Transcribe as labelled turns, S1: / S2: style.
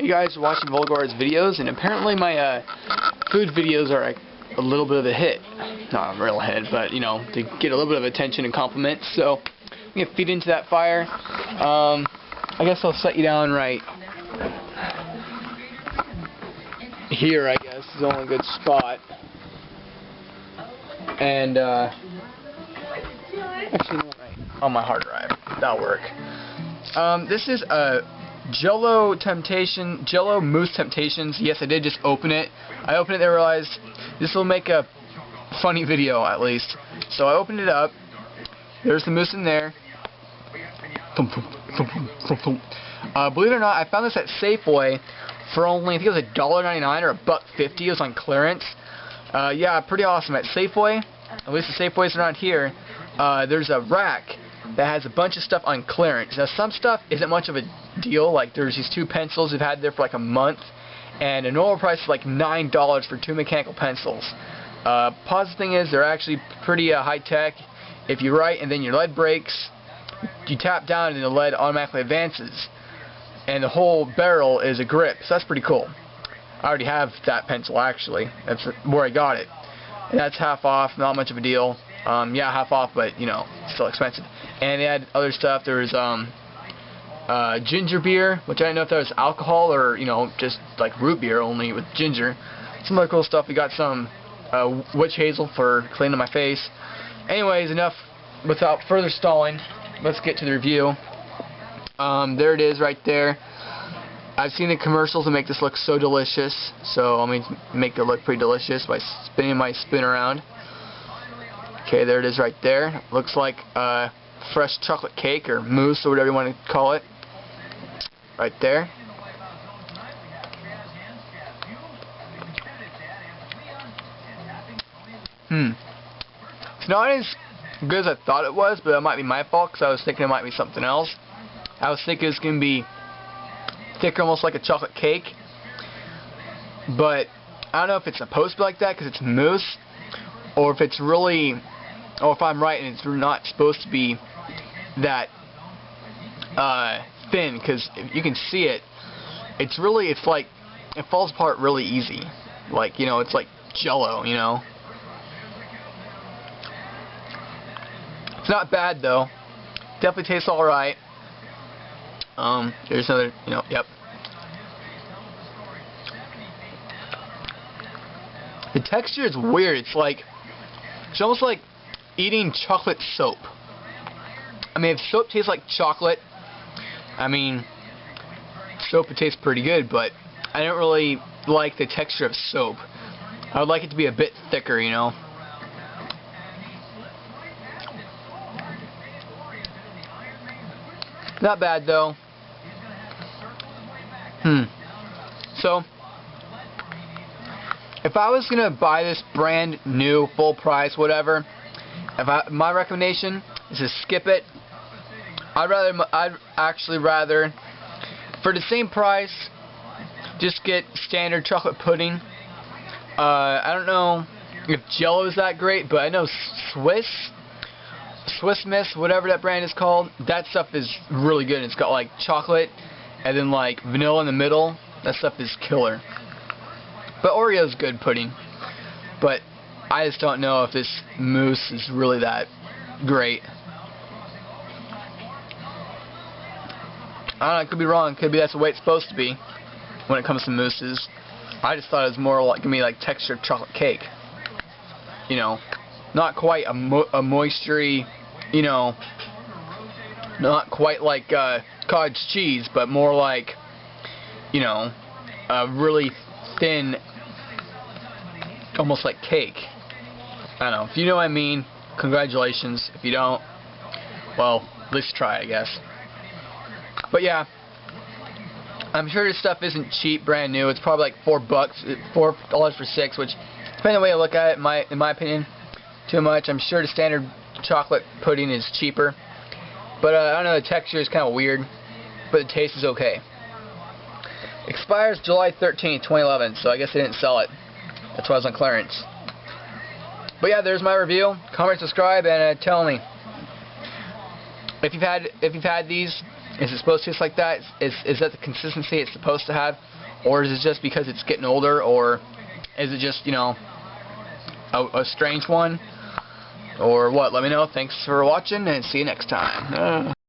S1: You guys are watching Volgar's videos, and apparently my food videos are a little bit of a hit. Not a real hit, but you know, they get a little bit of attention and compliments. So I'm gonna feed into that fire. I guess I'll set you down right here. I guess is the only good spot. And actually, no, right on my hard drive. That'll work. This is a Jello Mousse Temptations. Yes, I did just open it. I opened it and realized this will make a funny video at least. So I opened it up. There's the mousse in there. Believe it or not, I found this at Safeway for only, I think it was $1.99 or $1.50. It was on clearance. Yeah, pretty awesome. At Safeway, at least the Safeways around here, there's a rack that has a bunch of stuff on clearance. Now some stuff isn't much of a deal, like there's these two pencils we've had there for like a month, and the normal price is like $9 for two mechanical pencils. Positive thing is they're actually pretty high tech. If you write and then your lead breaks, you tap down and the lead automatically advances, and the whole barrel is a grip, so that's pretty cool. I already have that pencil actually. That's where I got it, and that's half off, not much of a deal. Yeah, half off, but you know, still expensive. And they had other stuff. There was ginger beer, which I didn't know if that was alcohol or you know just like root beer only with ginger. Some other cool stuff. We got some witch hazel for cleaning my face. Anyways, enough without further stalling. Let's get to the review. There it is, right there. I've seen the commercials that make this look so delicious, so I'm going to make it look pretty delicious by spinning my spoon around. Okay, there it is right there. Looks like fresh chocolate cake or mousse or whatever you want to call it. Right there. It's not as good as I thought it was, but that might be my fault because I was thinking it might be something else. I was thinking it's going to be thicker, almost like a chocolate cake. But I don't know if it's supposed to be like that because it's mousse, or if it's really, or if I'm right and it's not supposed to be that thin, because if you can see it, it's like, it falls apart really easy. Like, you know, it's like Jello, you know. It's not bad though. Definitely tastes alright. There's another, you know, yep. The texture is weird. It's almost like eating chocolate soap. I mean, if soap tastes like chocolate, I mean, soap would taste pretty good, but I don't really like the texture of soap. I would like it to be a bit thicker, you know. Not bad though. So, if I was gonna buy this brand new, full price, whatever, my recommendation is to skip it. I'd actually rather, for the same price, just get standard chocolate pudding. I don't know if Jello is that great, but I know Swiss Miss, whatever that brand is called, that stuff is really good. It's got like chocolate and then like vanilla in the middle. That stuff is killer. But Oreo's good pudding. But I just don't know if this mousse is really that great. I don't know, I could be wrong. Could be that's the way it's supposed to be when it comes to mousses. I just thought it was more like, gonna be like textured chocolate cake. You know, not quite a moistury, you know, not quite like cottage cheese, but more like, you know, a really thin, almost like cake. I don't know. If you know what I mean, congratulations. If you don't, well, let's try, I guess. But yeah, I'm sure this stuff isn't cheap, brand new. It's probably like $4 for 6, which, depending on the way I look at it, in my opinion, too much. I'm sure the standard chocolate pudding is cheaper, but I don't know, the texture is kind of weird, but the taste is okay. Expires July 13th, 2011, so I guess they didn't sell it. That's why it was on clearance. But yeah, there's my review. Comment, subscribe, and tell me if you've had these. Is it supposed to taste like that? Is that the consistency it's supposed to have? Or is it just because it's getting older? Or is it just, you know, a strange one? Or what? Let me know. Thanks for watching, and see you next time.